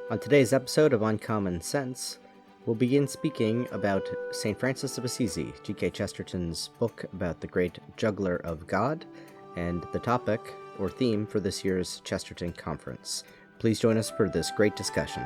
On today's episode of Uncommon Sense, we'll begin speaking about Saint Francis of Assisi, G.K. Chesterton's book about the great juggler of God, and the topic or theme for this year's Chesterton Conference. Please join us for this great discussion.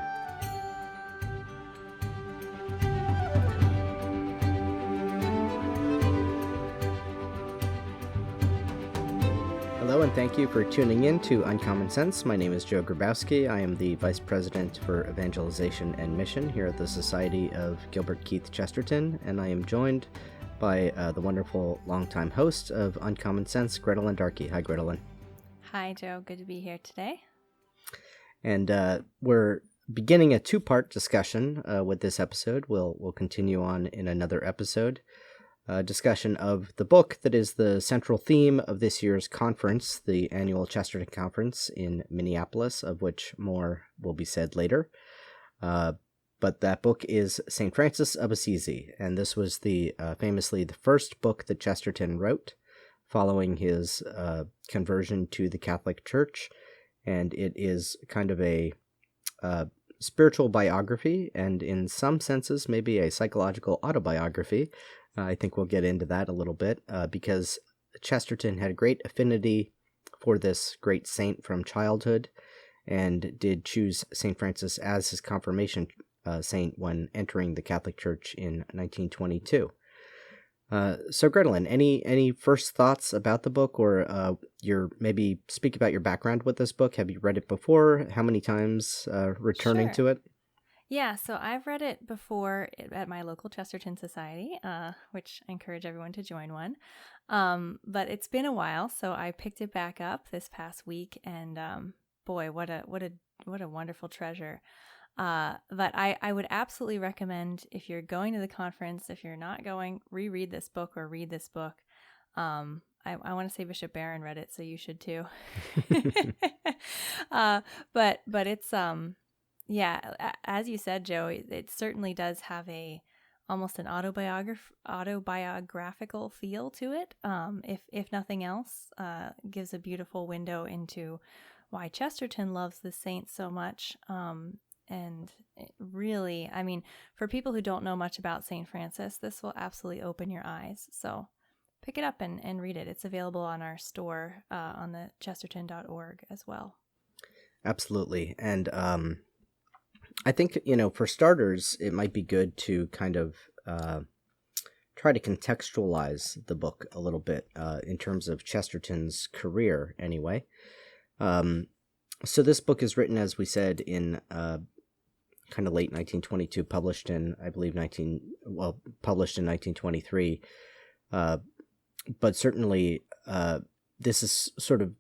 Hello and thank you for tuning in to Uncommon Sense. My name is Joe Grabowski. I am the Vice President for Evangelization and Mission here at the Society of Gilbert Keith Chesterton, and I am joined by the wonderful longtime host of Uncommon Sense, Grettelyn Darkey. Hi, Grettelyn. Hi, Joe. Good to be here today. And we're beginning a two-part discussion with this episode. We'll continue on in another episode. Discussion of the book that is the central theme of this year's conference, the annual Chesterton Conference in Minneapolis, of which more will be said later. But that book is Saint Francis of Assisi, and this was famously the first book that Chesterton wrote following his conversion to the Catholic Church, and it is kind of a spiritual biography, and in some senses maybe a psychological autobiography. I think we'll get into that a little bit because Chesterton had a great affinity for this great saint from childhood and did choose St. Francis as his confirmation saint when entering the Catholic Church in 1922. So Grettelyn, any first thoughts about the book, or maybe speak about your background with this book? Have you read it before? How many times returning to it? Yeah, so I've read it before at my local Chesterton Society, which I encourage everyone to join one. But it's been a while, so I picked it back up this past week, and boy, what a wonderful treasure. But I would absolutely recommend, if you're going to the conference, if you're not going, reread this book or read this book. I want to say Bishop Barron read it, so you should too. But it's yeah, as you said, Joe, it certainly does have almost an autobiographical feel to it. If nothing else, gives a beautiful window into why Chesterton loves the saint so much. And really, I mean, for people who don't know much about Saint Francis, this will absolutely open your eyes. So pick it up and read it. It's available on our store on the chesterton.org as well. Absolutely. And I think, for starters, it might be good to kind of try to contextualize the book a little bit in terms of Chesterton's career, anyway. So this book is written, as we said, in kind of late 1922, published in, I believe, published in 1923. But certainly, this is sort of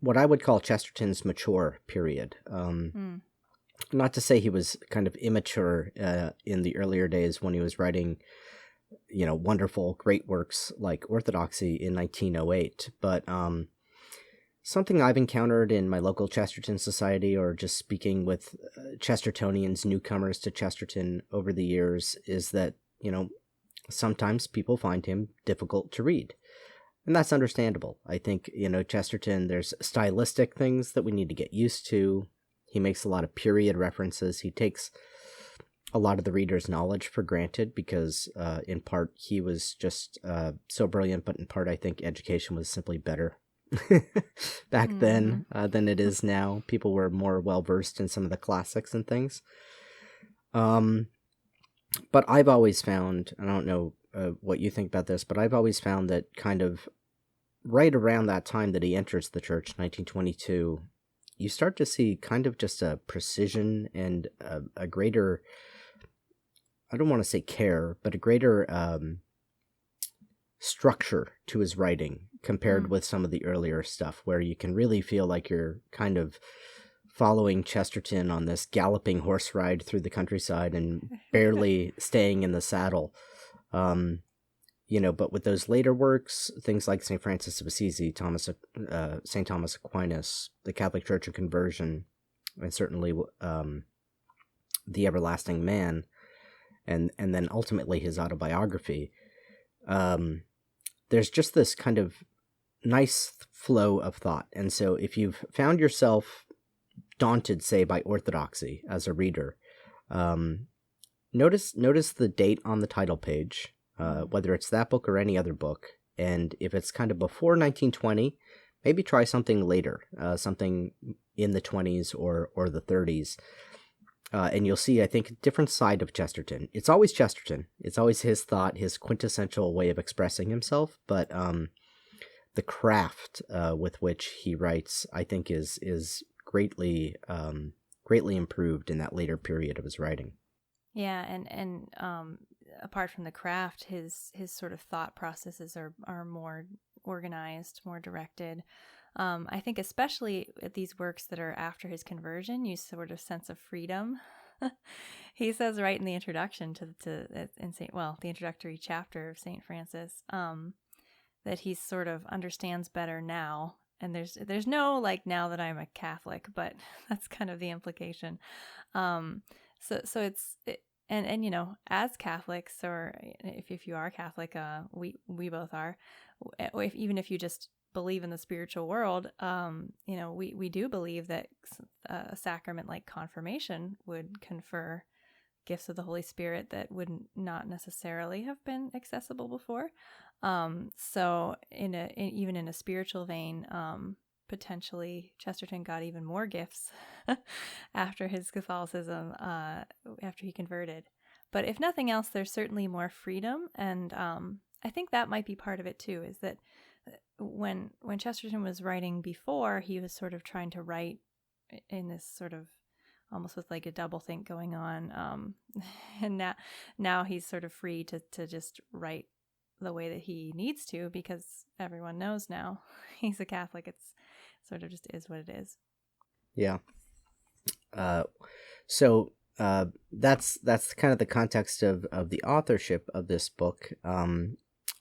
what I would call Chesterton's mature period. Not to say he was kind of immature in the earlier days when he was writing, wonderful, great works like Orthodoxy in 1908. But something I've encountered in my local Chesterton Society, or just speaking with Chestertonians, newcomers to Chesterton over the years, is that, sometimes people find him difficult to read. And that's understandable. I think, Chesterton, there's stylistic things that we need to get used to. He makes a lot of period references. He takes a lot of the reader's knowledge for granted because, in part, he was just so brilliant, but in part, I think education was simply better back then than it is now. People were more well-versed in some of the classics and things. But I've always found, and I don't know what you think about this, but I've always found that kind of right around that time that he enters the church, 1922, you start to see kind of just a precision and a greater, I don't want to say care, but a greater structure to his writing compared with some of the earlier stuff, where you can really feel like you're kind of following Chesterton on this galloping horse ride through the countryside and barely staying in the saddle. But with those later works, things like St. Francis of Assisi, St. Thomas Aquinas, the Catholic Church of Conversion, and certainly The Everlasting Man, and then ultimately his autobiography, there's just this kind of nice flow of thought. And so if you've found yourself daunted, say, by orthodoxy as a reader, um, notice the date on the title page, whether it's that book or any other book, and if it's kind of before 1920, maybe try something later, something in the 20s or the 30s. And you'll see, I think, a different side of Chesterton. It's always Chesterton. It's always his thought, his quintessential way of expressing himself. But the craft with which he writes, I think, is greatly improved in that later period of his writing. Yeah, and apart from the craft, his sort of thought processes are more organized, more directed. I think especially at these works that are after his conversion, you sort of sense of freedom. He says right in the introduction the introductory chapter of Saint Francis, that he sort of understands better now. And there's no like now that I'm a Catholic, but that's kind of the implication. So it's and you know, as Catholics, or if you are Catholic, we both are. Even if you just believe in the spiritual world, you know, we do believe that a sacrament like confirmation would confer gifts of the Holy Spirit that would not necessarily have been accessible before. So even in a spiritual vein, potentially Chesterton got even more gifts after his Catholicism, after he converted. But if nothing else, there's certainly more freedom, and I think that might be part of it too, is that when Chesterton was writing before, he was sort of trying to write in this sort of almost with like a double think going on, and now he's sort of free to just write the way that he needs to, because everyone knows now he's a Catholic. It's sort of just is what it is. Yeah. So that's kind of the context of the authorship of this book.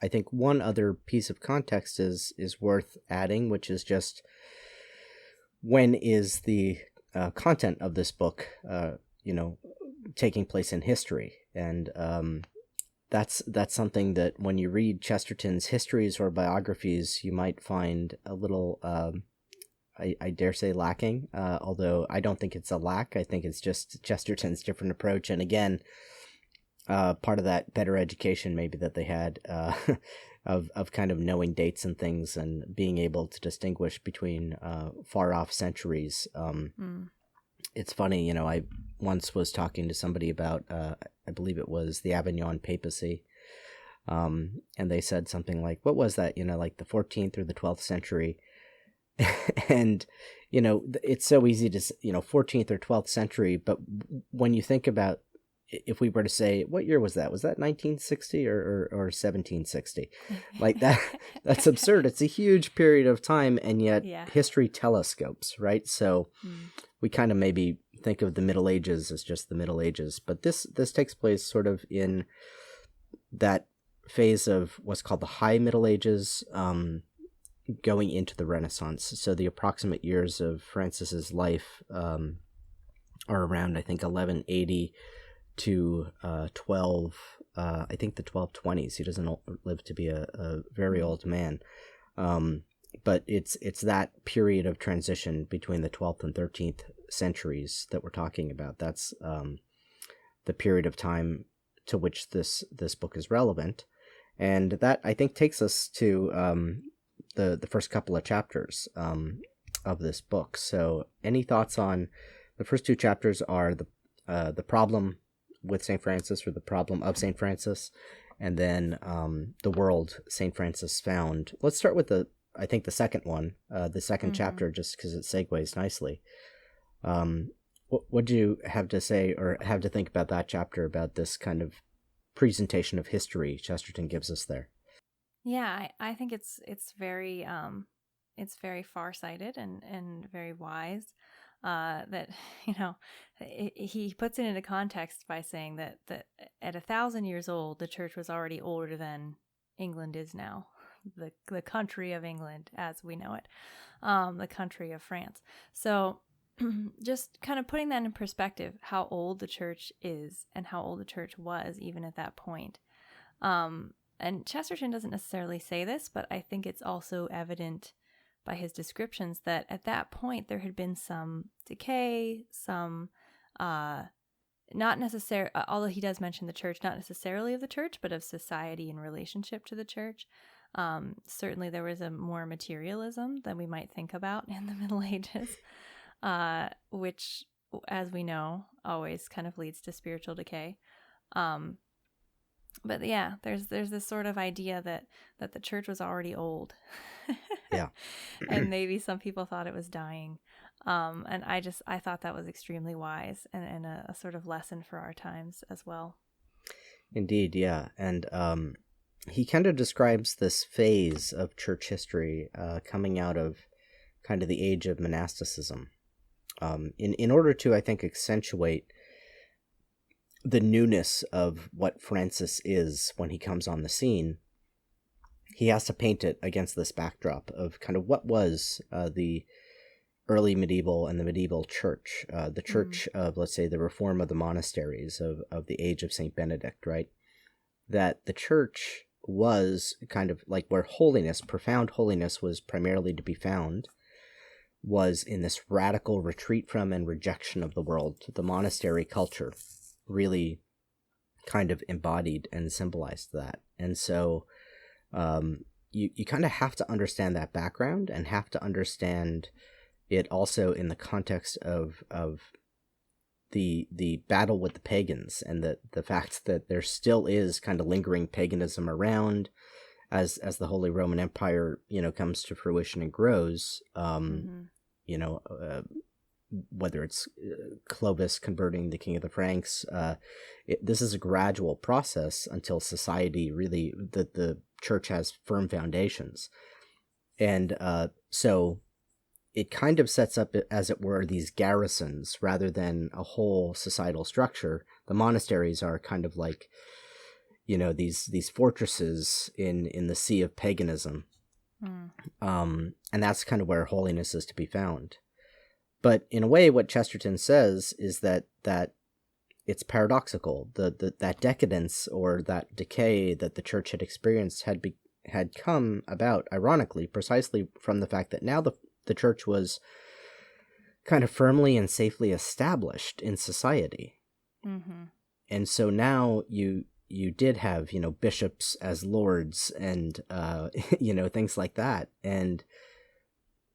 I think one other piece of context is worth adding, which is just when is the content of this book, taking place in history, and that's something that when you read Chesterton's histories or biographies, you might find a little, I dare say, lacking. Although I don't think it's a lack. I think it's just Chesterton's different approach, and again, part of that better education maybe that they had of kind of knowing dates and things and being able to distinguish between far off centuries. It's funny, you know, I once was talking to somebody about, I believe it was the Avignon papacy, and they said something like, what was that, you know, like the 14th or the 12th century? And, you know, it's so easy to, 14th or 12th century, but when you think about, if we were to say, what year was that? Was that 1960 or 1760? Like that's absurd. It's a huge period of time, and yet history telescopes, right? So we kind of maybe think of the Middle Ages as just the Middle Ages, but this takes place sort of in that phase of what's called the High Middle Ages, going into the Renaissance. So the approximate years of Francis's life are around, I think, 1180 to 12, I think the 1220s. He doesn't live to be a very old man, but it's that period of transition between the 12th and 13th centuries that we're talking about. That's the period of time to which this book is relevant, and that, I think, takes us to the first couple of chapters of this book. So any thoughts on the first two chapters? Are the problem with Saint Francis, or the problem of Saint Francis, and then the world Saint Francis found. Let's start with the second one, the second chapter, just because it segues nicely. What do you have to say or have to think about that chapter, about this kind of presentation of history Chesterton gives us there? Yeah, I think it's very farsighted and very wise. That, you know, he puts it into context by saying that at 1,000 years old, the church was already older than England is now, the country of England as we know it, the country of France. So just kind of putting that in perspective, how old the church is and how old the church was even at that point. And Chesterton doesn't necessarily say this, but I think it's also evident by his descriptions that at that point there had been some decay, some not necessarily, although he does mention the church, not necessarily of the church, but of society in relationship to the church. Certainly there was a more materialism than we might think about in the Middle Ages, which, as we know, always kind of leads to spiritual decay. But yeah, there's this sort of idea that the church was already old. Yeah. And maybe some people thought it was dying. And I thought that was extremely wise and a sort of lesson for our times as well. Indeed, yeah. And he kind of describes this phase of church history coming out of kind of the age of monasticism. In order to, I think, accentuate the newness of what Francis is when he comes on the scene, he has to paint it against this backdrop of kind of what was the early medieval and the medieval church, the church of, let's say, the reform of the monasteries of the age of Saint Benedict, right? That the church was kind of like where holiness, profound holiness, was primarily to be found, was in this radical retreat from and rejection of the world. The monastery culture really kind of embodied and symbolized that. And so you kind of have to understand that background and have to understand it also in the context of the battle with the pagans, and the fact that there still is kind of lingering paganism around as the Holy Roman Empire, comes to fruition and grows. Whether it's Clovis converting the King of the Franks, this is a gradual process until society really, the church has firm foundations. And so it kind of sets up, as it were, these garrisons rather than a whole societal structure. The monasteries are kind of like, these fortresses in the sea of paganism. And that's kind of where holiness is to be found. But in a way, what Chesterton says is that it's paradoxical. That decadence or that decay that the church had experienced had come about, ironically, precisely from the fact that now the church was kind of firmly and safely established in society. Mm-hmm. And so now you did have, bishops as lords and, things like that. And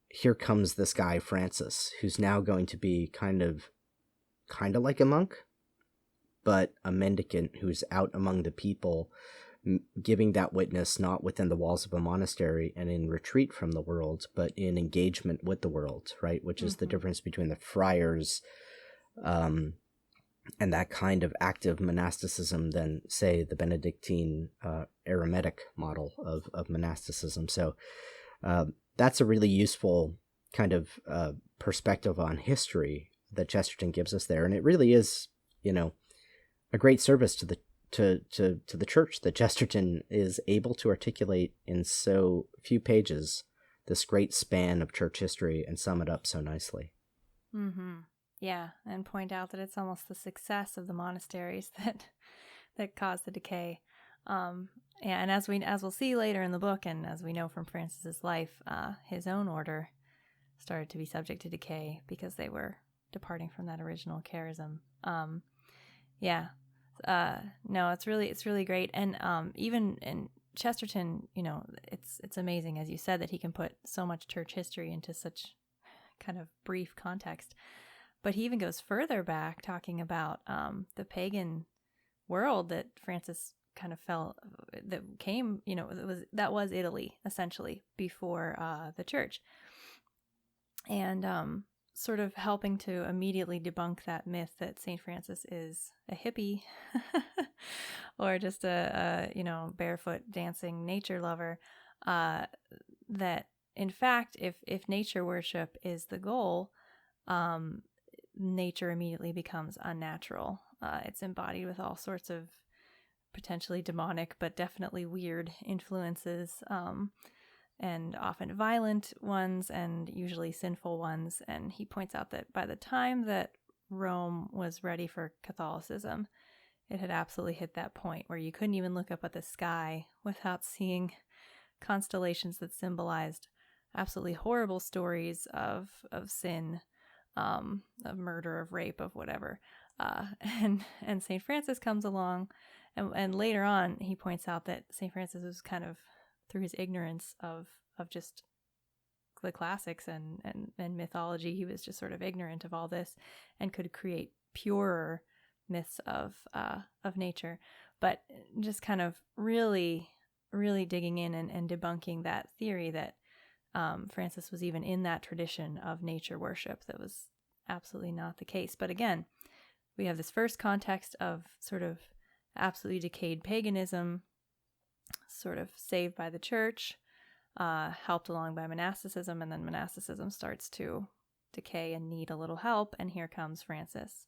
here comes this guy, Francis, who's now going to be kind of like a monk, but a mendicant who's out among the people, giving that witness not within the walls of a monastery and in retreat from the world, but in engagement with the world, right? Which is the difference between the friars and that kind of active monasticism than, say, the Benedictine Eremitic model of monasticism. So that's a really useful kind of perspective on history that Chesterton gives us there. And it really is, a great service to the church that Chesterton is able to articulate in so few pages this great span of church history and sum it up so nicely. Mm-hmm. Yeah, and point out that it's almost the success of the monasteries that caused the decay. And as we'll see later in the book, and as we know from Francis's life, his own order started to be subject to decay because they were departing from that original charism. No, it's really great. And even in Chesterton, it's amazing, as you said, that he can put so much church history into such kind of brief context. But he even goes further back, talking about the pagan world that Francis kind of that came, that was Italy, essentially, before the church. And sort of helping to immediately debunk that myth that Saint Francis is a hippie or just a barefoot dancing nature lover. That in fact, if nature worship is the goal, nature immediately becomes unnatural. It's embodied with all sorts of potentially demonic, but definitely weird influences, and often violent ones and usually sinful ones. And he points out that by the time that Rome was ready for Catholicism, it had absolutely hit that point where you couldn't even look up at the sky without seeing constellations that symbolized absolutely horrible stories of sin, of murder, of rape, of whatever. And Saint Francis comes along, and later on he points out that Saint Francis was kind of, through his ignorance of just the classics and mythology, he was just sort of ignorant of all this and could create purer myths of nature. But just kind of really digging in and debunking that theory that Francis was even in that tradition of nature worship. That was absolutely not the case. But again, we have this first context of sort of absolutely decayed paganism, sort of saved by the church, helped along by monasticism, and then monasticism starts to decay and need a little help, and here comes Francis.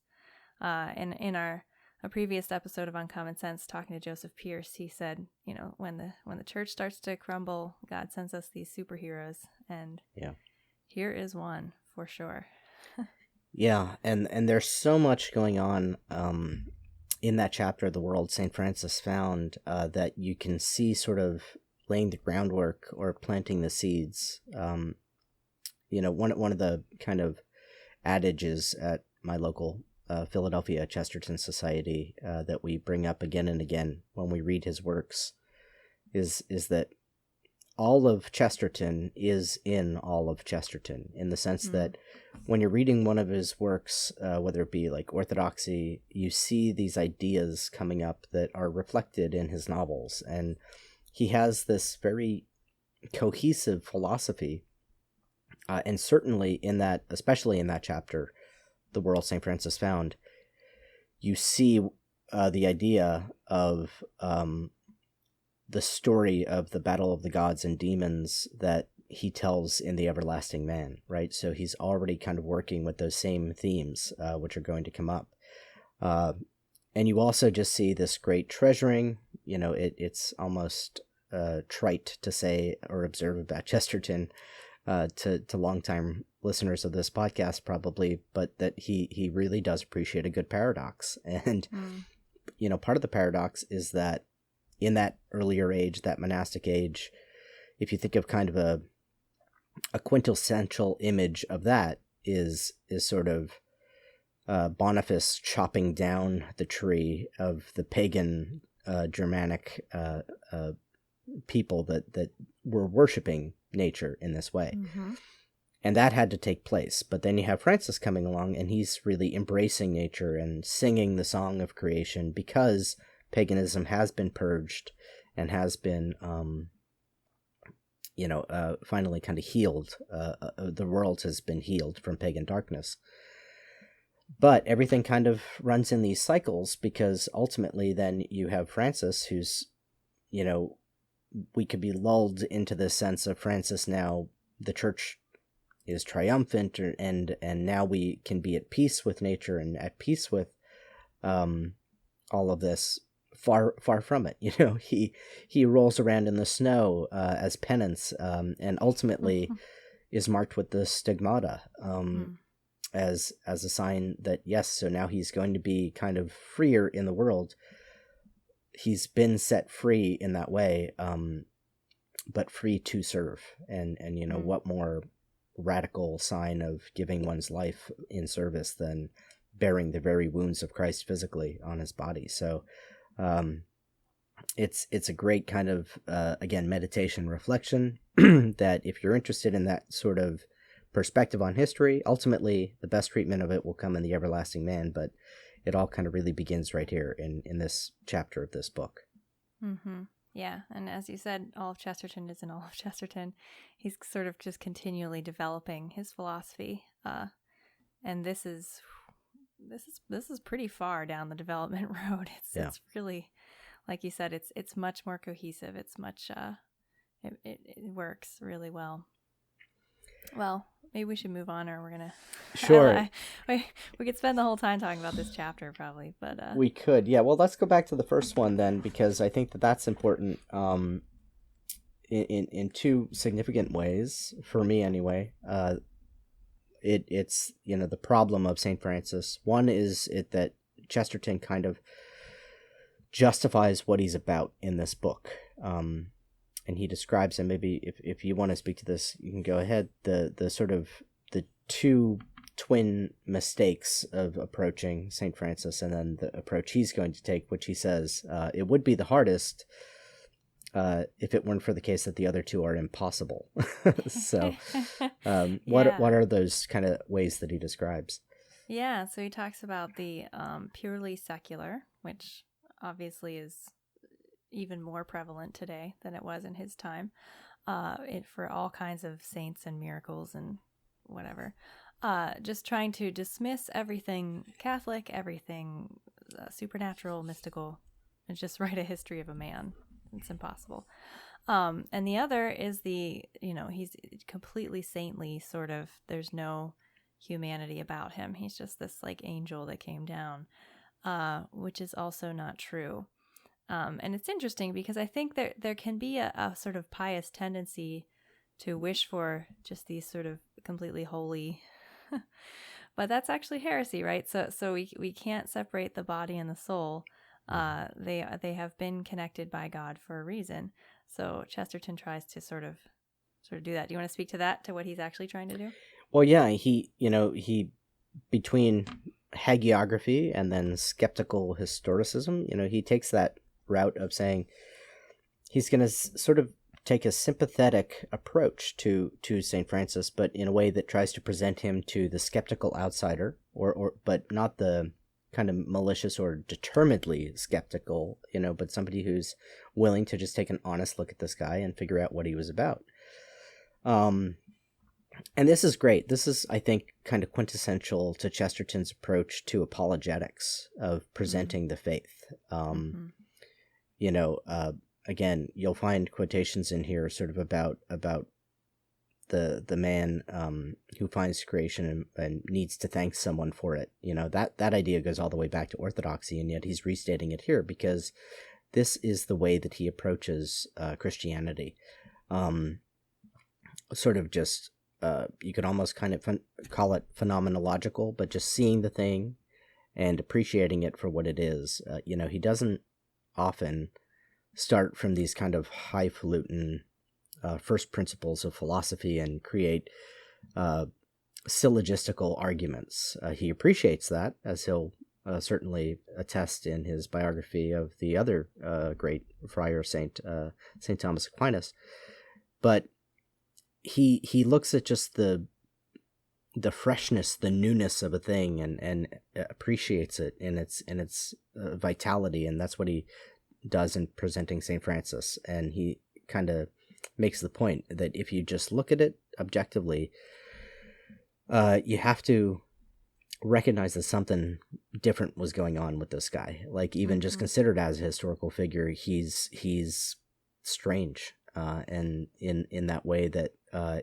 In a previous episode of Uncommon Sense, talking to Joseph Pierce, he said, when the church starts to crumble, God sends us these superheroes, and here is one for sure. Yeah, and there's so much going on in that chapter of the world St. Francis found that you can see sort of laying the groundwork or planting the seeds. One of the kind of adages at my local Philadelphia Chesterton Society that we bring up again and again when we read his works is that all of Chesterton is in all of Chesterton, in the sense that when you're reading one of his works, whether it be like orthodoxy, you see these ideas coming up that are reflected in his novels. And he has this very cohesive philosophy. And certainly in that, especially in that chapter, The World St. Francis Found, you see the idea of the story of the battle of the gods and demons that he tells in The Everlasting Man, right? So he's already kind of working with those same themes, which are going to come up. And you also just see this great treasuring. It's almost trite to say or observe about Chesterton to longtime listeners of this podcast probably, but that he really does appreciate a good paradox. And, part of the paradox is that in that earlier age, that monastic age, if you think of kind of a quintessential image of that is sort of Boniface chopping down the tree of the pagan Germanic people that were worshiping nature in this way. Mm-hmm. And that had to take place. But then you have Francis coming along, and he's really embracing nature and singing the song of creation, because paganism has been purged and has been, finally kind of healed. The world has been healed from pagan darkness. But everything kind of runs in these cycles, because ultimately then you have Francis, who's, we could be lulled into this sense of Francis now, the church is triumphant, and now we can be at peace with nature and at peace with all of this. Far from it. He rolls around in the snow as penance, and ultimately is marked with the stigmata as a sign that, yes, so now he's going to be kind of freer in the world. He's been set free in that way, but free to serve. And what more radical sign of giving one's life in service than bearing the very wounds of Christ physically on his body. So it's a great kind of, again, meditation reflection that if you're interested in that sort of perspective on history, ultimately the best treatment of it will come in The Everlasting Man, but it all kind of really begins right here in this chapter of this book. Mm-hmm. Yeah, and as you said, all of Chesterton is in all of Chesterton. He's sort of just continually developing his philosophy, and this is pretty far down the development road. It's really, like you said, it's much more cohesive. It's much it works really well. Well, maybe we should move on, or we're gonna. Sure. We could spend the whole time talking about this chapter, probably, but we could. Yeah. Well, let's go back to the first one then, because I think that's important. In two significant ways for me, anyway. It's the problem of St. Francis. One is that Chesterton kind of justifies what he's about in this book, and he describes, and maybe if you want to speak to this, you can go ahead, the sort of the two twin mistakes of approaching Saint Francis, and then the approach he's going to take, which he says it would be the hardest if it weren't for the case that the other two are impossible. So what are those kind of ways that he describes? Yeah, so he talks about the purely secular, which obviously is even more prevalent today than it was in his time, for all kinds of saints and miracles and whatever. Just trying to dismiss everything Catholic, everything supernatural, mystical, and just write a history of a man. It's impossible. And the other is he's completely saintly, sort of. There's no humanity about him. He's just this like angel that came down, which is also not true. And it's interesting because I think there can be a sort of pious tendency to wish for just these sort of completely holy, but that's actually heresy, right? So we can't separate the body and the soul. They have been connected by God for a reason. So Chesterton tries to sort of do that. Do you want to speak to that, to what he's actually trying to do? Well, yeah, he between hagiography and then skeptical historicism, he takes that route of saying he's going to sort of take a sympathetic approach to St. Francis, but in a way that tries to present him to the skeptical outsider, but not the kind of malicious or determinedly skeptical, but somebody who's willing to just take an honest look at this guy and figure out what he was about. And this is great. This is, I think, kind of quintessential to Chesterton's approach to apologetics of presenting the faith. Again, you'll find quotations in here sort of about the man who finds creation and needs to thank someone for it. That idea goes all the way back to orthodoxy, and yet he's restating it here because this is the way that he approaches Christianity. Sort of just, you could almost kind of call it phenomenological, but just seeing the thing and appreciating it for what it is. He doesn't often start from these kind of highfalutin first principles of philosophy and create syllogistical arguments. He appreciates that, as he'll certainly attest in his biography of the other great friar, Saint Thomas Aquinas. But he looks at just the freshness, the newness of a thing, and appreciates it in its vitality, and that's what he does in presenting Saint Francis. And he kind of makes the point that if you just look at it objectively, you have to recognize that something different was going on with this guy. Like, even just considered as a historical figure, he's strange, and in that way that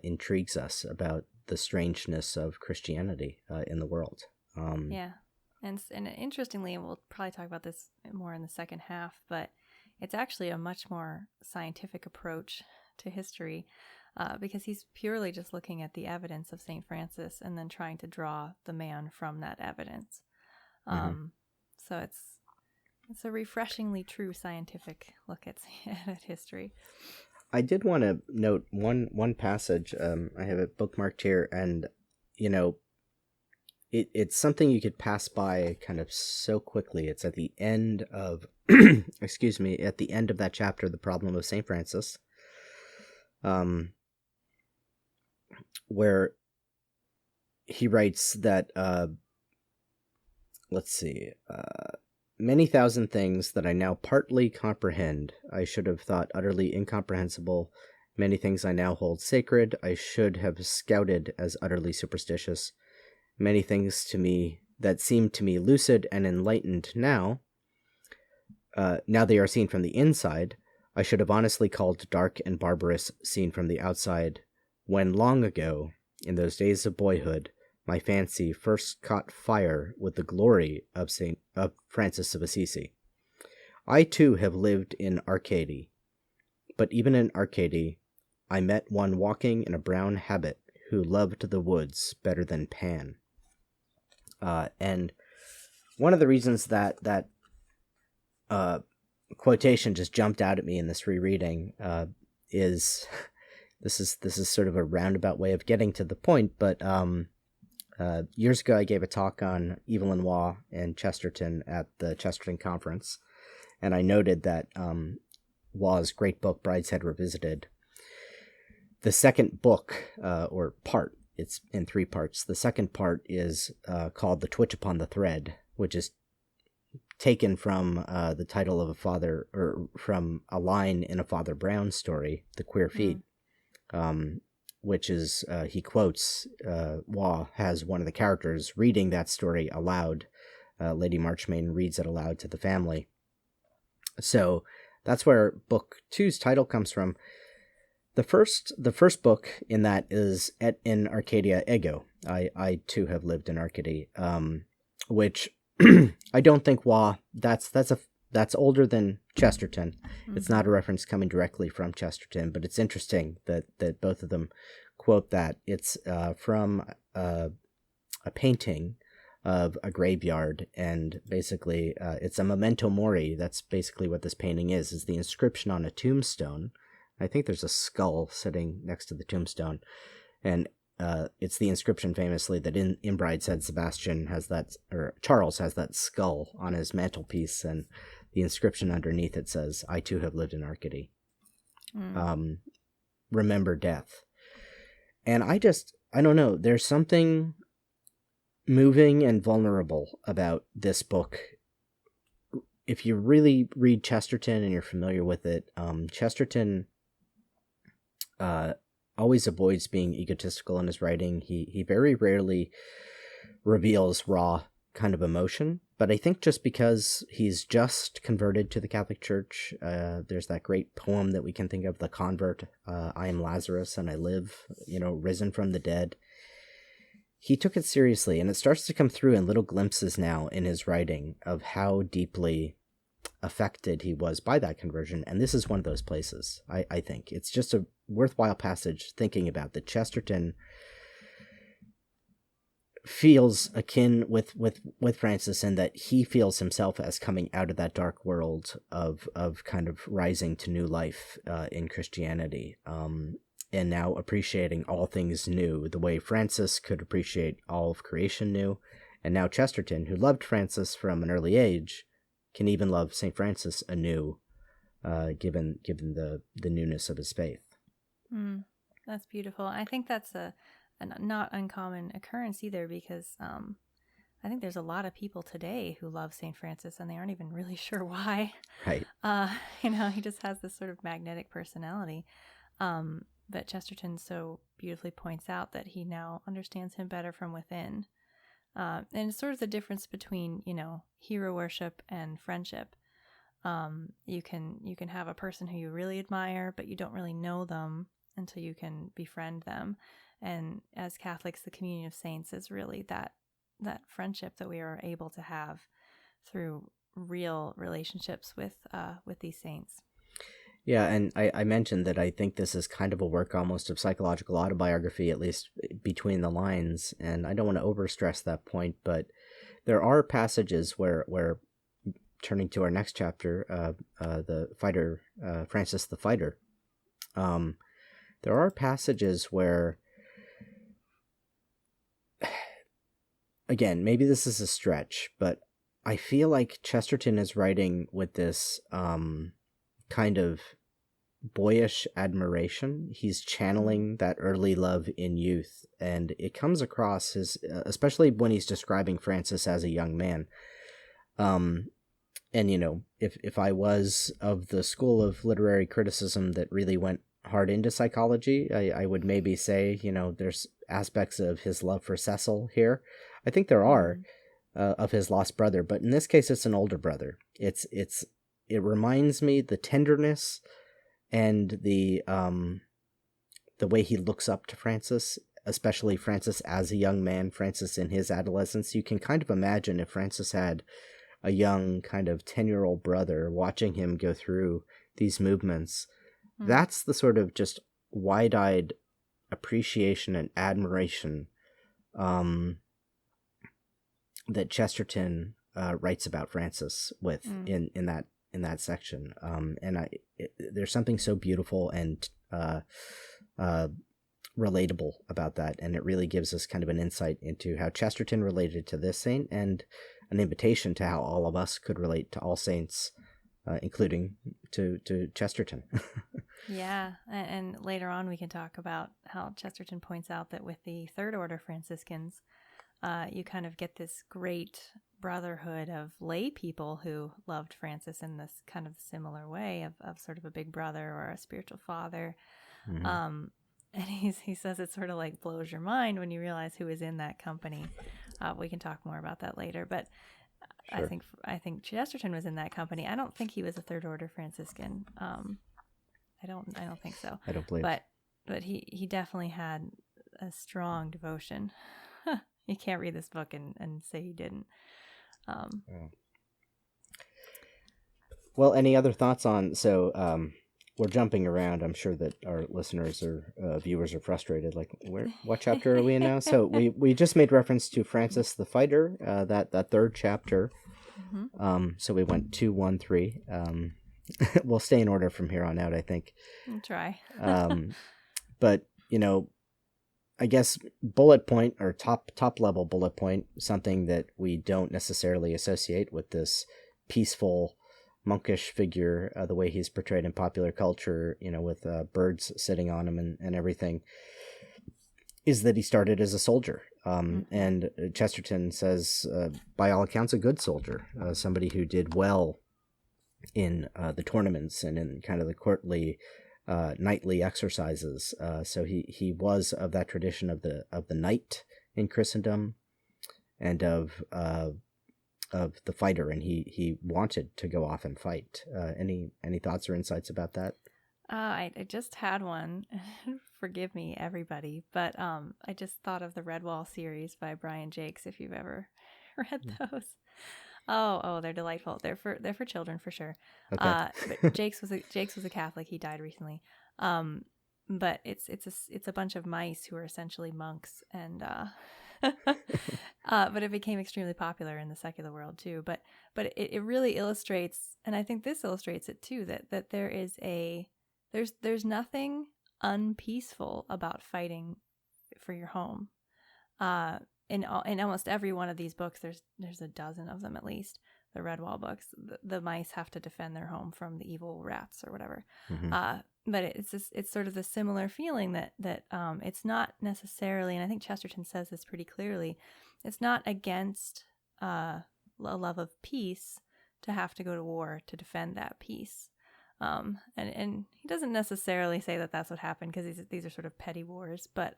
intrigues us about the strangeness of Christianity in the world. Yeah. And interestingly, we'll probably talk about this more in the second half, but it's actually a much more scientific approach to history, because he's purely just looking at the evidence of St. Francis and then trying to draw the man from that evidence. So it's a refreshingly true scientific look at history. I did want to note one passage. I have it bookmarked here, and it's something you could pass by kind of so quickly. It's at the end of excuse me, at the end of that chapter, The Problem of St. Francis, where he writes that many thousand things that I now partly comprehend I should have thought utterly incomprehensible. Many things I now hold sacred I should have scouted as utterly superstitious. Many things to me that seem to me lucid and enlightened now they are seen from the inside, I should have honestly called dark and barbarous seen from the outside, when long ago, in those days of boyhood, my fancy first caught fire with the glory of Saint Francis of Assisi. I too have lived in Arcady, but even in Arcady, I met one walking in a brown habit who loved the woods better than Pan. And one of the reasons that quotation just jumped out at me in this rereading is this is sort of a roundabout way of getting to the point, but years ago I gave a talk on Evelyn Waugh and Chesterton at the Chesterton conference, and I noted that Waugh's great book Brideshead Revisited, the second book, or part, it's in 3 parts. The second part is called The Twitch Upon the Thread, which is taken from the title of from a line in a Father Brown story, The Queer Feet, which is, he quotes, Waugh has one of the characters reading that story aloud. Lady Marchmain reads it aloud to the family. So that's where book 2's title comes from. The first book in that is in Arcadia Ego. I too have lived in Arcady, which I don't think Waugh, that's older than Chesterton. Mm-hmm. It's not a reference coming directly from Chesterton, but it's interesting that both of them quote that. It's from a painting of a graveyard, and basically it's a memento mori. That's basically what this painting is the inscription on a tombstone. I think there's a skull sitting next to the tombstone, and it's the inscription famously that in Brideshead, Charles has that skull on his mantelpiece, and the inscription underneath it says, "I too have lived in Arcady. Remember death." And I don't know, there's something moving and vulnerable about this book. If you really read Chesterton and you're familiar with it, Chesterton always avoids being egotistical in his writing. He very rarely reveals raw kind of emotion, but I think just because he's just converted to the Catholic Church, there's that great poem that we can think of, The Convert, I am Lazarus and I live, risen from the dead. He took it seriously, and it starts to come through in little glimpses now in his writing of how deeply affected he was by that conversion, and this is one of those places. I think it's just a worthwhile passage thinking about that Chesterton feels akin with Francis, and that he feels himself as coming out of that dark world of kind of rising to new life in Christianity, and now appreciating all things new the way Francis could appreciate all of creation new, and now Chesterton, who loved Francis from an early age, can even love Saint Francis anew, given the newness of his faith. That's beautiful. I think that's a not uncommon occurrence either, because I think there's a lot of people today who love Saint Francis and they aren't even really sure why. Right. He just has this sort of magnetic personality. But Chesterton so beautifully points out that he now understands him better from within. And it's sort of the difference between, hero worship and friendship. You can have a person who you really admire, but you don't really know them until you can befriend them. And as Catholics, the communion of saints is really that friendship that we are able to have through real relationships with these saints. Yeah, and I mentioned that I think this is kind of a work almost of psychological autobiography, at least between the lines, and I don't want to overstress that point, but there are passages where turning to our next chapter, the fighter, Francis the Fighter, there are passages where, again, maybe this is a stretch, but I feel like Chesterton is writing with this kind of boyish admiration. He's channeling that early love in youth, and it comes across especially when he's describing Francis as a young man. And if I was of the school of literary criticism that really went hard into psychology, I would maybe say, there's aspects of his love for Cecil here. I think there are of his lost brother, but in this case, it's an older brother. It reminds me the tenderness and the way he looks up to Francis, especially Francis as a young man, Francis in his adolescence. You can kind of imagine if Francis had a young kind of 10-year-old brother watching him go through these movements. That's the sort of just wide-eyed appreciation and admiration that Chesterton writes about Francis with in that section. And there's something so beautiful and relatable about that, and it really gives us kind of an insight into how Chesterton related to this saint, and an invitation to how all of us could relate to all saints, including to Chesterton. Yeah, and later on we can talk about how Chesterton points out that with the Third Order Franciscans, you kind of get this great brotherhood of lay people who loved Francis in this kind of similar way of sort of a big brother or a spiritual father. Mm-hmm. And he says it sort of like blows your mind when you realize who is in that company. We can talk more about that later, but sure. I think Chesterton was in that company. I don't think he was a Third Order Franciscan. I don't think so. I don't believe. But he definitely had a strong devotion. You can't read this book and say he didn't. Well, any other thoughts on, so we're jumping around. I'm sure that our listeners or viewers are frustrated. Like, what chapter are we in now? So we just made reference to Francis the Fighter, that third chapter. Mm-hmm. So we went 2, 1, 3. We'll stay in order from here on out, I think. I'll try. But I guess bullet point, or top level bullet point, something that we don't necessarily associate with this peaceful, monkish figure, the way he's portrayed in popular culture, with birds sitting on him and everything, is that he started as a soldier. And Chesterton says, by all accounts, a good soldier, somebody who did well in the tournaments and in kind of the courtly knightly exercises. So he was of that tradition of the knight in Christendom, and of the fighter, and he wanted to go off and fight. Any thoughts or insights about that? I just had one. Forgive me, everybody, but I just thought of the Redwall series by Brian Jakes. If you've ever read those, oh, they're delightful. They're for children for sure. Okay. But Jakes was a Catholic. He died recently. But it's a bunch of mice who are essentially monks, and but it became extremely popular in the secular world too. But it really illustrates, and I think this illustrates it too, that there's nothing unpeaceful about fighting for your home. In almost every one of these books, there's a dozen of them at least. The Redwall books, the mice have to defend their home from the evil rats or whatever. Mm-hmm. But it's sort of the similar feeling that it's not necessarily, and I think Chesterton says this pretty clearly, it's not against a love of peace to have to go to war to defend that peace. And he doesn't necessarily say that that's what happened, because these are sort of petty wars, but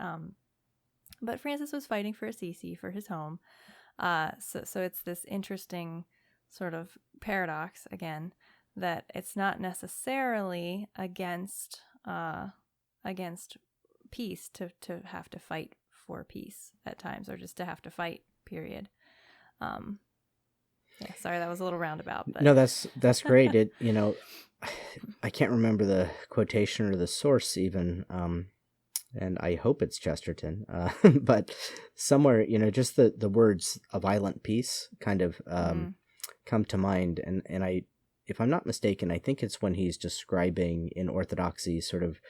Francis was fighting for Assisi, for his home. So it's this interesting sort of paradox again, that it's not necessarily against peace to have to fight for peace at times, or just to have to fight, period. Yeah, sorry, that was a little roundabout, but no, that's great. It I can't remember the quotation or the source even, and I hope it's Chesterton, but somewhere, just the words "a violent peace" kind of come to mind, and I, if I'm not mistaken, I think it's when he's describing in Orthodoxy sort of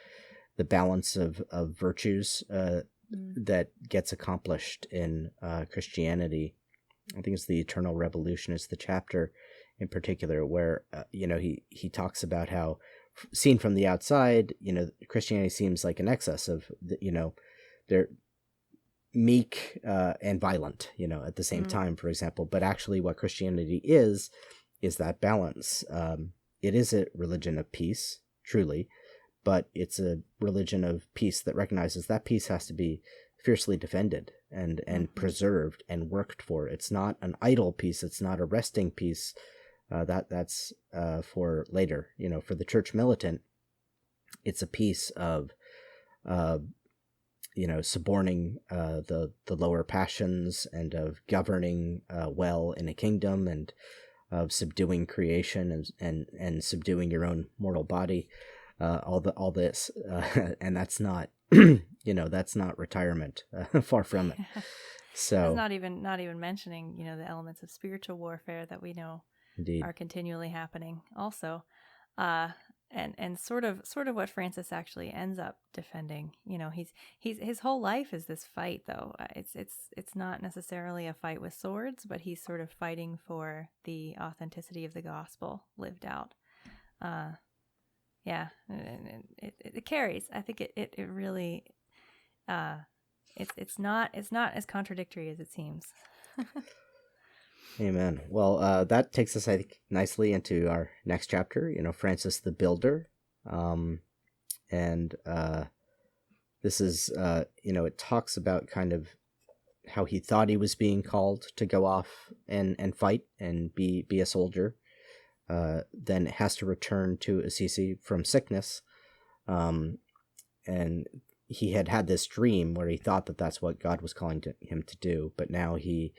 the balance of virtues that gets accomplished in Christianity. I think it's the Eternal Revolution is the chapter in particular, where he talks about how, seen from the outside, Christianity seems like an excess of they're meek and violent, at the same time, for example. But actually, what Christianity is that balance. It is a religion of peace, truly, but it's a religion of peace that recognizes that peace has to be fiercely defended and preserved and worked for. It's not an idle peace. It's not a resting peace. That's for later. For the church militant, it's a peace of suborning the lower passions, and of governing well in a kingdom, and of subduing creation and subduing your own mortal body. All this, and that's not that's not retirement. Far from it. So it's not even mentioning the elements of spiritual warfare that we know Indeed. are continually happening also. And sort of what Francis actually ends up defending. He's his whole life is this fight, though. It's not necessarily a fight with swords, but he's sort of fighting for the authenticity of the gospel lived out. Yeah, and it carries. I think it really it's not as contradictory as it seems. Amen. Well, that takes us, I think, nicely into our next chapter. Francis the Builder, and this is it talks about kind of how he thought he was being called to go off and fight and be a soldier. Then has to return to Assisi from sickness, and he had this dream where he thought that that's what God was calling him to do, but now he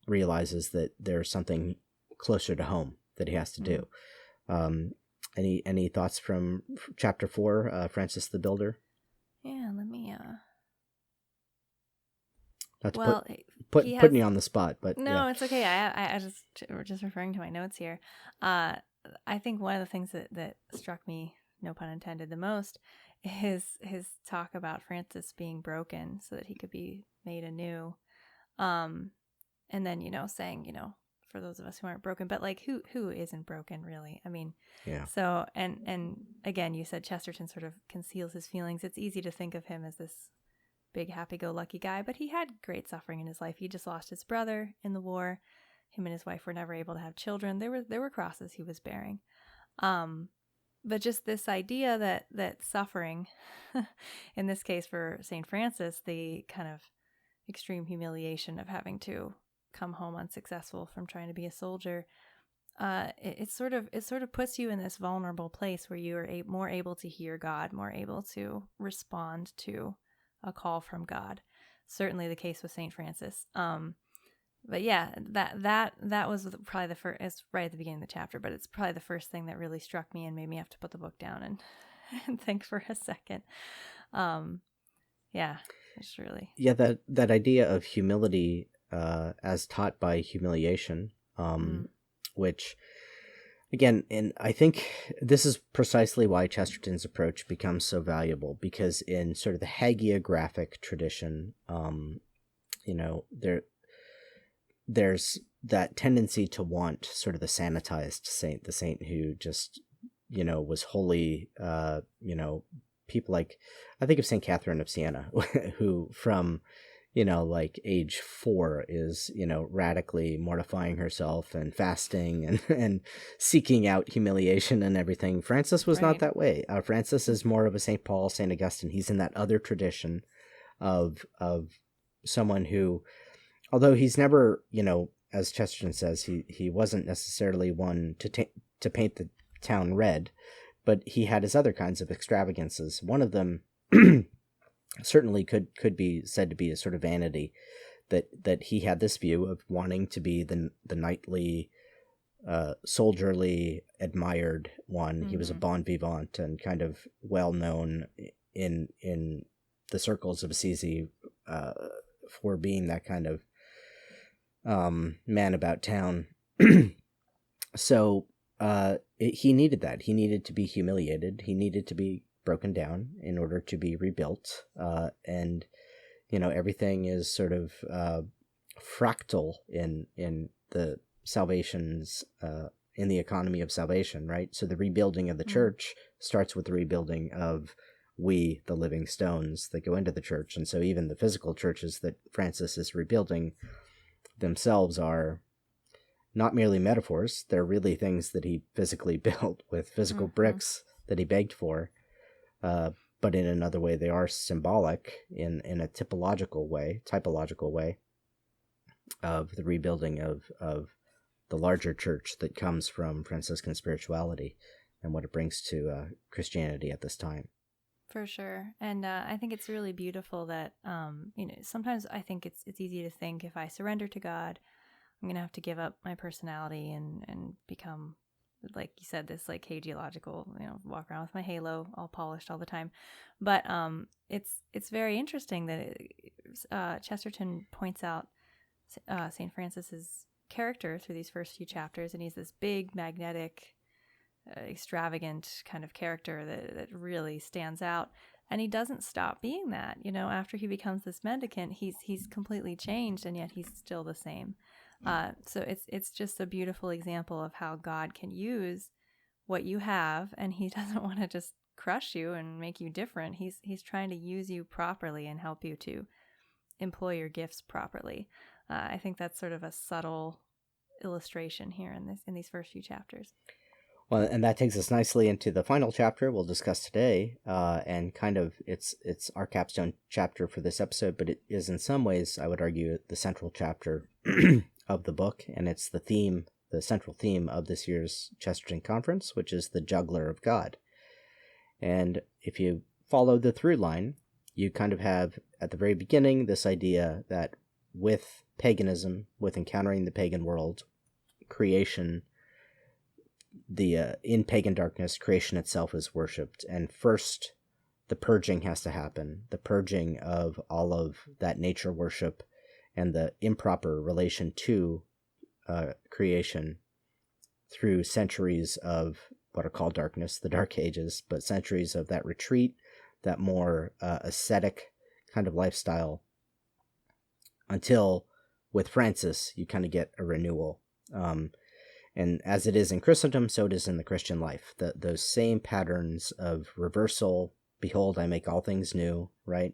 realizes that there's something closer to home that he has to do. Any thoughts from chapter 4, Francis the Builder? Yeah, let me Not to putting you on the spot, but no, yeah. It's okay. I we're just referring to my notes here. I think one of the things that struck me, no pun intended, the most is his talk about Francis being broken so that he could be made anew. And then, saying, for those of us who aren't broken, but like who isn't broken really? I mean, Yeah. So, and again, you said Chesterton sort of conceals his feelings. It's easy to think of him as this big happy-go-lucky guy, but he had great suffering in his life. He just lost his brother in the war. Him and his wife were never able to have children. There were crosses he was bearing. But just this idea that suffering, in this case for Saint Francis, the kind of extreme humiliation of having to come home unsuccessful from trying to be a soldier, it sort of puts you in this vulnerable place where you are more able to hear God, more able to respond to a call from God. Certainly the case with Saint Francis. But yeah, that was probably the first. It's right at the beginning of the chapter, but it's probably the first thing that really struck me and made me have to put the book down and think for a second. Yeah, it's really that idea of humility as taught by humiliation, which again, and I think this is precisely why Chesterton's approach becomes so valuable, because in sort of the hagiographic tradition, there's that tendency to want sort of the sanitized saint, the saint who just, was holy, people like, I think of St. Catherine of Siena, who from, like age 4 is, radically mortifying herself and fasting and seeking out humiliation and everything. Francis was not that way. Francis is more of a St. Paul, St. Augustine. He's in that other tradition of someone who, although he's never, as Chesterton says, he wasn't necessarily one to paint the town red, but he had his other kinds of extravagances. One of them certainly could be said to be a sort of vanity, that he had this view of wanting to be the knightly, soldierly, admired one. He was a bon vivant and kind of well known in the circles of Assisi for being that kind of man about town. So he needed that. He needed to be humiliated. He needed to be broken down in order to be rebuilt. And everything is sort of fractal in the salvations, in the economy of salvation, right? So the rebuilding of the church starts with the rebuilding of we, the living stones that go into the church. And so even the physical churches that Francis is rebuilding themselves are not merely metaphors. They're really things that he physically built with physical bricks that he begged for. But in another way, they are symbolic in a typological way of the rebuilding of the larger church that comes from Franciscan spirituality and what it brings to Christianity at this time. For sure. And I think it's really beautiful that, sometimes I think it's easy to think if I surrender to God, I'm going to have to give up my personality and become, like you said, this like hagiological, walk around with my halo all polished all the time. But it's very interesting that Chesterton points out St. Francis's character through these first few chapters, and he's this big, magnetic, extravagant kind of character that really stands out. And he doesn't stop being that. After he becomes this mendicant, he's completely changed, and yet he's still the same. So it's just a beautiful example of how God can use what you have, and he doesn't want to just crush you and make you different. He's trying to use you properly and help you to employ your gifts properly. I think that's sort of a subtle illustration here in these first few chapters. Well, and that takes us nicely into the final chapter we'll discuss today, and kind of it's our capstone chapter for this episode, but it is in some ways, I would argue, the central chapter of the book, and it's the central theme of this year's Chesterton Conference, which is the juggler of God. And if you follow the through line, you kind of have at the very beginning this idea that with paganism, with encountering the pagan world, creation, in pagan darkness, creation itself is worshipped. And first, the purging has to happen, the purging of all of that nature worship and the improper relation to creation through centuries of what are called darkness, the Dark Ages, but centuries of that retreat, that more ascetic kind of lifestyle, until with Francis, you kind of get a renewal. And as it is in Christendom, so it is in the Christian life. Those same patterns of reversal, behold, I make all things new, right?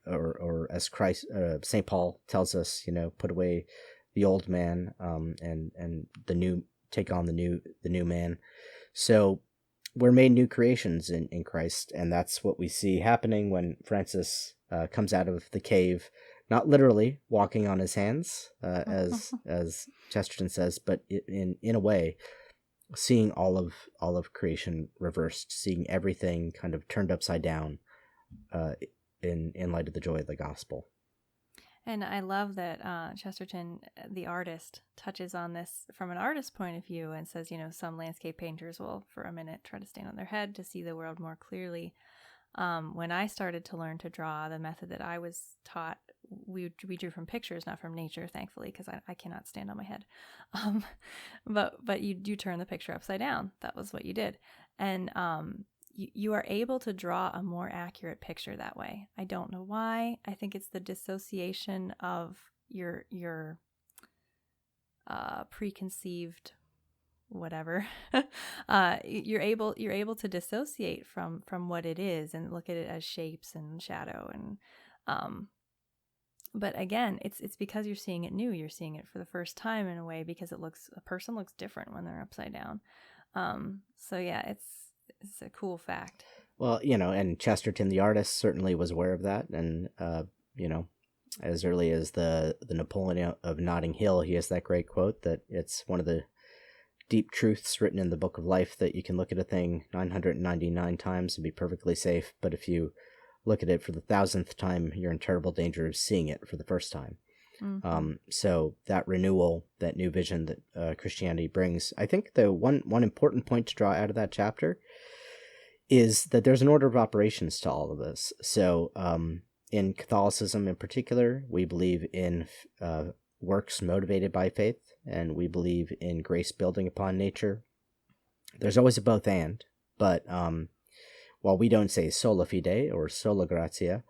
Or as Christ, St. Paul tells us, put away the old man, and take on the new man. So we're made new creations in Christ, and that's what we see happening when Francis comes out of the cave. Not literally walking on his hands, as Chesterton says, but in a way, seeing all of creation reversed, seeing everything kind of turned upside down, in light of the joy of the gospel. And I love that Chesterton, the artist, touches on this from an artist's point of view and says, some landscape painters will, for a minute, try to stand on their head to see the world more clearly. When I started to learn to draw, the method that I was taught, we drew from pictures, not from nature, thankfully, because I cannot stand on my head. But you turn the picture upside down. That was what you did. And you are able to draw a more accurate picture that way. I don't know why. I think it's the dissociation of your preconceived whatever. You're able to dissociate from what it is and look at it as shapes and shadow, and but again, it's because you're seeing it new. You're seeing it for the first time in a way, because a person looks different when they're upside down. So yeah, it's a cool fact. Well, and Chesterton the artist certainly was aware of that, and as early as the Napoleon of Notting Hill, he has that great quote that it's one of the deep truths written in the Book of Life, that you can look at a thing 999 times and be perfectly safe, but if you look at it for the 1,000th time, you're in terrible danger of seeing it for the first time. Mm-hmm. So that renewal, that new vision that Christianity brings, I think the one important point to draw out of that chapter is that there's an order of operations to all of this. So in Catholicism in particular, we believe in works motivated by faith, and we believe in grace building upon nature. There's always a both and, but while we don't say sola fide or sola gratia,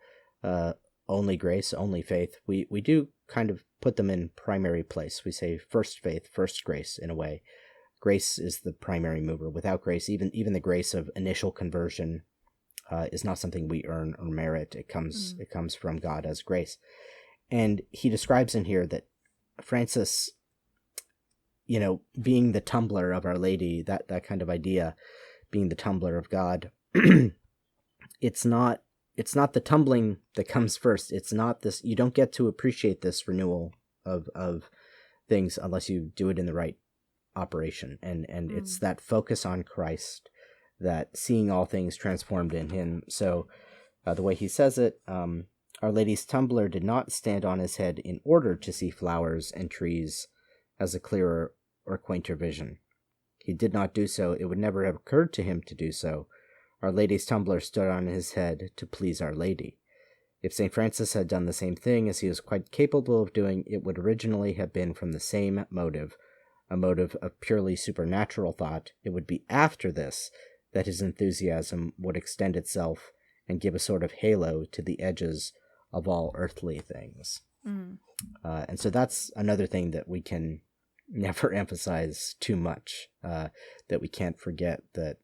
only grace, only faith, we do kind of put them in primary place. We say first faith, first grace, in a way. Grace is the primary mover. Without grace, even the grace of initial conversion is not something we earn or merit. It comes from God as grace. And he describes in here that Francis, being the tumbler of Our Lady, that kind of idea, being the tumbler of God, it's not the tumbling that comes first. It's not this. You don't get to appreciate this renewal of things unless you do it in the right operation. And it's that focus on Christ, that seeing all things transformed in him. So the way he says it, Our Lady's tumbler did not stand on his head in order to see flowers and trees as a clearer or quainter vision. He did not do so. It would never have occurred to him to do so. Our Lady's tumbler stood on his head to please Our Lady. If St. Francis had done the same thing, as he was quite capable of doing, it would originally have been from the same motive, a motive of purely supernatural thought. It would be after this that his enthusiasm would extend itself and give a sort of halo to the edges of all earthly things. And so that's another thing that we can never emphasize too much, that we can't forget that,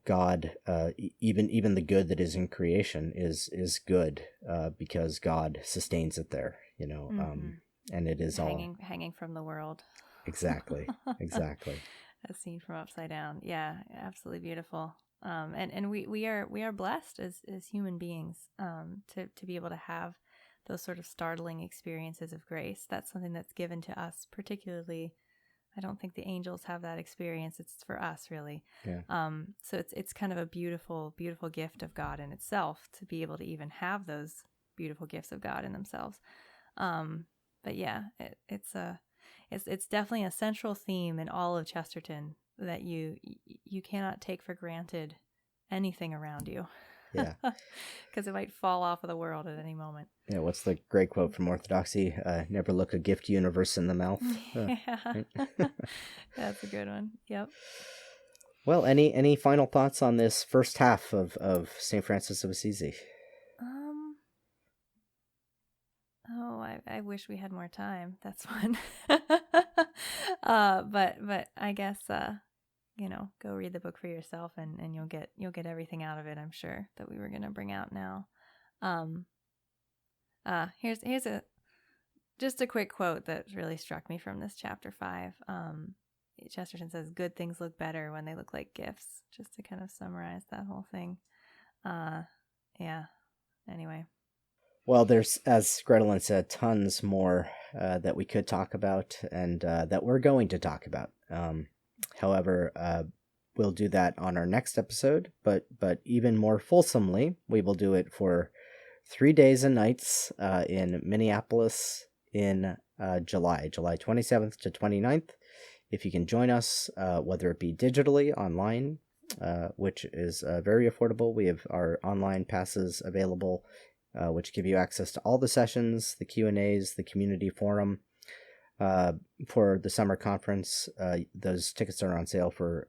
God, even the good that is in creation is good, because God sustains it there, and it is hanging from the world. Exactly. As seen from upside down. Yeah, absolutely beautiful. And we are blessed as human beings, to be able to have those sort of startling experiences of grace. That's something that's given to us particularly. I don't think the angels have that experience. It's for us, really. Yeah. So it's kind of a beautiful, beautiful gift of God in itself to be able to even have those beautiful gifts of God in themselves. But yeah, it's definitely a central theme in all of Chesterton, that you cannot take for granted anything around you. Yeah. Because it might fall off of the world at any moment. Yeah, what's the great quote from Orthodoxy? Never look a gift universe in the mouth. Yeah. That's a good one. Yep. Well, any final thoughts on this first half of Saint Francis of Assisi? I wish we had more time. That's one. But I guess go read the book for yourself, and you'll get everything out of it, I'm sure, that we were going to bring out now. Here's just a quick quote that really struck me from this chapter 5. Chesterton says, "Good things look better when they look like gifts," just to kind of summarize that whole thing. Yeah. Anyway. Well, there's, as Grettelyn said, tons more that we could talk about, and that we're going to talk about. However, we'll do that on our next episode, but even more fulsomely, we will do it for 3 days and nights in Minneapolis in July 27th to 29th. If you can join us, whether it be digitally, online, which is very affordable. We have our online passes available, which give you access to all the sessions, the Q&As, the community forum. For the summer conference, those tickets are on sale for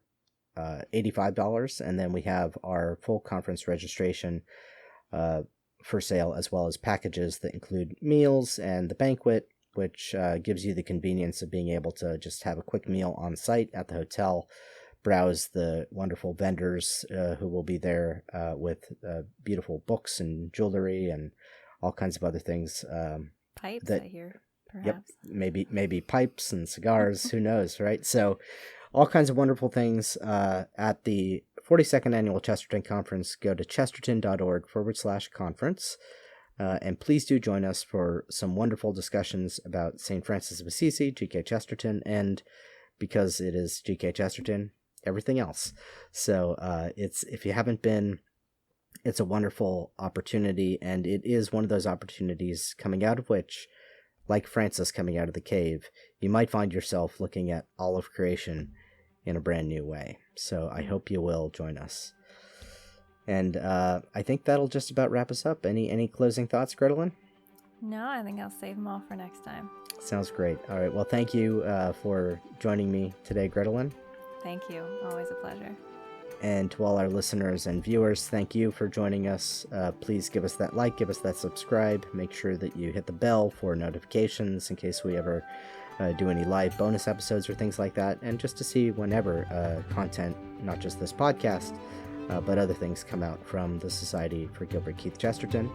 $85, and then we have our full conference registration for sale, as well as packages that include meals and the banquet, which gives you the convenience of being able to just have a quick meal on site at the hotel, browse the wonderful vendors who will be there with beautiful books and jewelry and all kinds of other things. Pipes, I hear, perhaps. Yep, maybe pipes and cigars, who knows, right? So all kinds of wonderful things at the 42nd Annual Chesterton Conference. Go to chesterton.org/conference. And please do join us for some wonderful discussions about Saint Francis of Assisi, G.K. Chesterton, and because it is G.K. Chesterton, everything else. So if you haven't been, it's a wonderful opportunity, and it is one of those opportunities coming out of which, like Francis coming out of the cave, you might find yourself looking at all of creation in a brand new way. So I hope you will join us. And I think that'll just about wrap us up. Any closing thoughts, Grettelyn? No, I think I'll save them all for next time. Sounds great. All right. Well, thank you for joining me today, Grettelyn. Thank you. Always a pleasure. And to all our listeners and viewers, thank you for joining us. Please give us that like, give us that subscribe. Make sure that you hit the bell for notifications in case we ever do any live bonus episodes or things like that. And just to see whenever content, not just this podcast, but other things come out from the Society for Gilbert Keith Chesterton.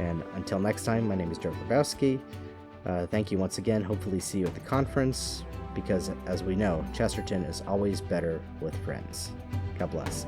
And until next time, my name is Joe Grabowski. Thank you once again. Hopefully see you at the conference, because as we know, Chesterton is always better with friends. God bless.